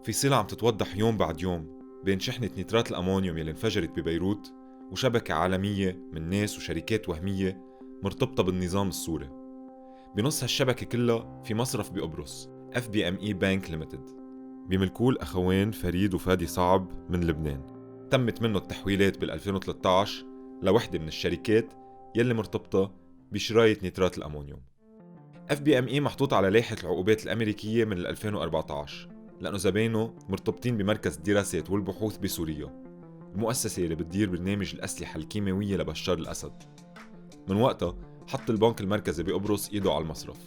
في صلة عم تتوضح يوم بعد يوم بين شحنة نيترات الأمونيوم يلي انفجرت ببيروت وشبكة عالمية من ناس وشركات وهمية مرتبطة بالنظام السوري. بنص هالشبكة كلها في مصرف بقبرص FBME Bank Limited بيملكوه الأخوين فريد وفادي صعب من لبنان. تمت منه التحويلات بال 2013 لوحدة من الشركات يلي مرتبطة بشراية نيترات الأمونيوم. FBME محطوط على لائحة العقوبات الأمريكية من 2014 لأنه زباينه مرتبطين بمركز الدراسات والبحوث بسوريا، المؤسسة اللي بتدير برنامج الأسلحة الكيماوية لبشار الأسد. من وقتها حط البنك المركزي بقبرص إيده على المصرف.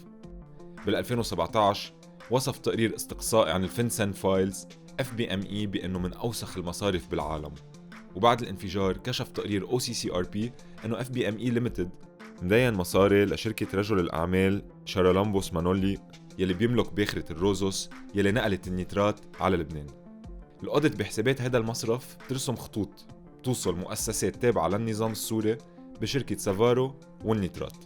بال 2017 وصف تقرير استقصائي عن الفنسن فايلز FBME بأنه من أوسخ المصارف بالعالم. وبعد الانفجار كشف تقرير OCCRP أنه FBME Limited مدين مصاري لشركة رجل الأعمال شارالامبوس مانولي يلي بيملك باخرة الروزوس يلي نقلت النيترات على لبنان. الأوديت بحسابات هذا المصرف بترسم خطوط توصل مؤسسات تابعة للنظام السوري بشركة سافارو والنيترات.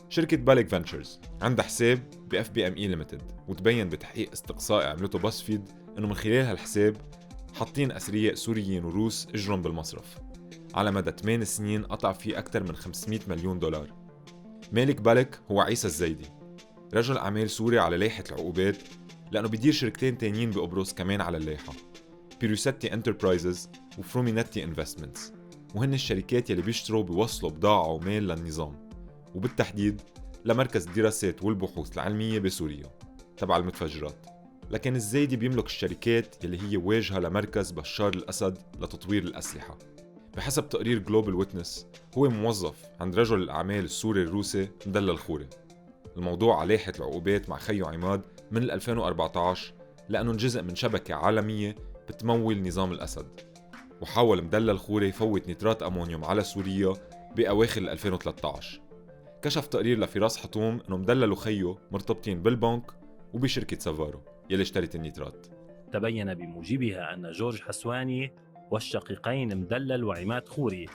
شركة باليك فنتشرز عندها حساب ب FBME Limited، وتبين بتحقيق استقصائي عملته باسفيد إنه من خلال هالحساب حاطين أثرياء سوريين وروس إجرهم بالمصرف على مدى 8 سنين قطع فيه أكثر من 500 مليون دولار. مالك بالك هو عيسى الزيدي، رجل أعمال سوري على لائحة العقوبات لأنه بيدير شركتين تانيين بقبرص كمان على اللائحة، بيروسيتي انتربرايزز وفرومينيتي انفستمنتس، وهن الشركات يلي بيشتروا بيوصلوا بضاعة ومال للنظام، وبالتحديد لمركز الدراسات والبحوث العلمية بسوريا تبع المتفجرات. لكن الزيدي بيملك الشركات يلي هي واجهة لمركز بشار الأسد لتطوير الأسلحة. بحسب تقرير جلوبال ويتنس هو موظف عند رجل الأعمال السوري الروسي مدلل خوري. الموضوع على لائحة العقوبات مع خيو عماد من 2014 لأنه جزء من شبكة عالمية بتمول نظام الأسد، وحاول مدلل خوري يفوت نيترات أمونيوم على سوريا بأواخر 2013. كشف تقرير لفراس حطوم أنه مدلل وخيو مرتبطين بالبنك وبشركة سافارو يلي اشترت النيترات. تبين بموجبها أن جورج حسواني والشقيقين مدلل وعماد خوري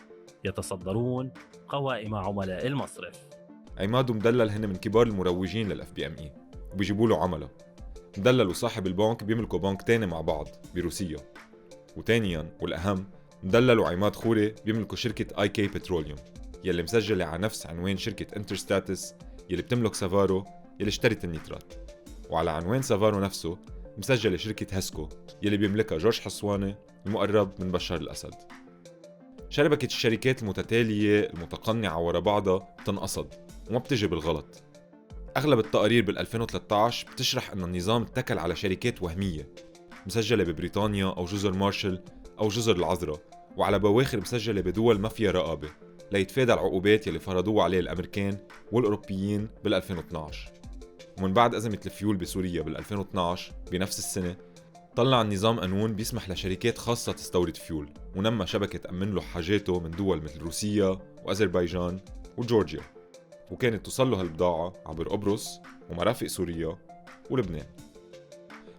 يتصدرون قوائم عملاء المصرف. عماد ومدلل هن من كبار المروجين للأف بي ام اي وبيجيبوا له عملاء. مدلل وصاحب البنك بيملكوا بنك تاني مع بعض بروسيا. وتانيا والأهم، مدلل وعماد خوري بيملكوا شركة اي كي بتروليوم يلي مسجلة على نفس عنوان شركة انترستاتس يلي بتملك سافارو يلي اشترت النيترات، وعلى عنوان سافارو نفسه مسجلة شركة هسكو يلي بيملكها جورج حسواني المقرب من بشار الأسد. شبكة الشركات المتتالية المتقنعة ورا بعضها بتنقصد وما بتجي بالغلط. أغلب التقارير بال 2013 بتشرح أن النظام اتكل على شركات وهمية مسجلة ببريطانيا أو جزر مارشال أو جزر العذراء، وعلى بواخر مسجلة بدول ما فيها رقابة ليتفادى العقوبات يلي فرضوها عليه الأمريكان والأوروبيين بال 2012. ومن بعد أزمة الفيول بسوريا بال 2012 بنفس السنة طلع النظام قانون بيسمح لشركات خاصة تستورد فيول، ونمى شبكة تأمن له حاجاته من دول مثل روسيا وأذربيجان وجورجيا، وكانت توصل له هالبضاعة عبر قبرص ومرافق سوريا ولبنان.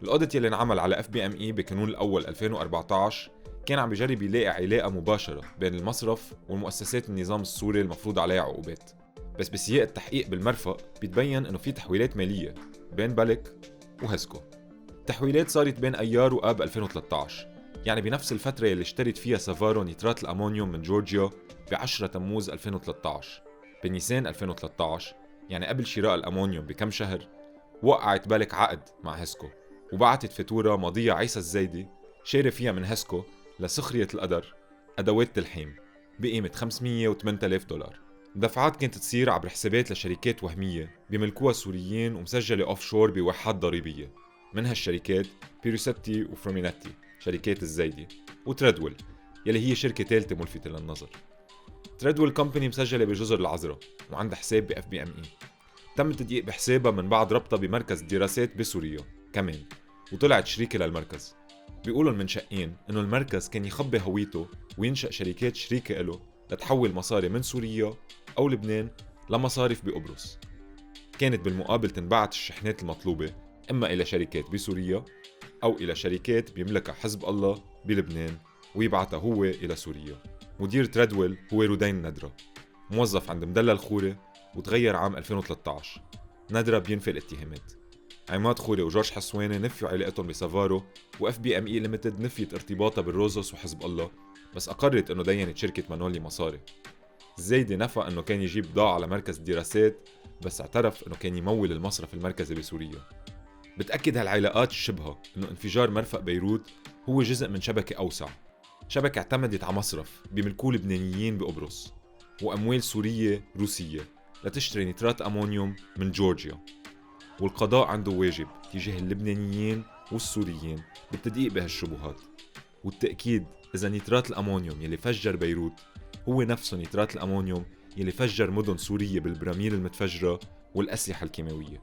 الأوديت يلي انعمل على FBME بكانون الأول 2014 كان عم بيجرب يلاقي علاقة مباشرة بين المصرف والمؤسسات النظام السوري المفروض عليها عقوبات، بس بسياق التحقيق بالمرفق بيتبين انه في تحويلات مالية بين بالك وهسكو. التحويلات صارت بين ايار واب 2013، يعني بنفس الفترة اللي اشترت فيها سافارو نيترات الامونيوم من جورجيا ب 10 تموز 2013. بنيسان 2013 يعني قبل شراء الامونيوم بكم شهر وقعت بالك عقد مع هسكو، وبعتت فاتورة ماضية عيسى الزيدي شاري فيها من هسكو لسخرية القدر أدوات تلحيم بقيمة 508,000 دولار. الدفعات كانت تصير عبر حسابات لشركات وهمية بيملكوها سوريين ومسجلة أوف شور بواحات ضريبية، من هالشركات بيروسيتي وفرومينيتي شركات الزيدي، وتريدويل يلي هي شركة ثالثة ملفتة للنظر. تريدويل كومباني مسجلة بجزر العذراء وعندها حساب ب FBME. تم تدقيق بحسابها من بعد ربطها بمركز الدراسات بسوريا كمان، وطلعت شريكة للمركز. بيقولوا المنشئين إنه المركز كان يخبي هويته وينشأ شركات شريكة له لتحول مصاري من سوريا أو لبنان لمصارف بقبرص. كانت بالمقابل تنبعت الشحنات المطلوبة إما إلى شركات بسوريا أو إلى شركات بيملكها حزب الله بلبنان ويبعتها هو إلى سوريا. مدير تريدويل هو رودين ندرة، موظف عند مدلل خوري وتغير عام 2013. ندرة بينفي الاتهامات. عماد خوري وجورج حسواني نفيوا علاقتهم بسافارو، واف بي ام اي ليمتد نفيت ارتباطها بالروزوس وحزب الله، بس اقرت انه دينت شركة مانولي مصاري. الزايدي نفى انه كان يجيب بضاعة على مركز الدراسات، بس اعترف انه كان يمول المصرف المركزي بسوريا. بتأكد هالعلاقات الشبهة انه انفجار مرفق بيروت هو جزء من شبكة اوسع، شبكة اعتمدت على مصرف بملكوه لبنانيين بقبرص واموال سورية روسية لتشتري نترات امونيوم من جورجيا، والقضاء عنده واجب تجاه اللبنانيين والسوريين بالتدقيق بهالشبهات، والتأكيد إذا نيترات الأمونيوم يلي فجر بيروت هو نفسه نيترات الأمونيوم يلي فجر مدن سورية بالبراميل المتفجرة والأسلحة الكيماوية.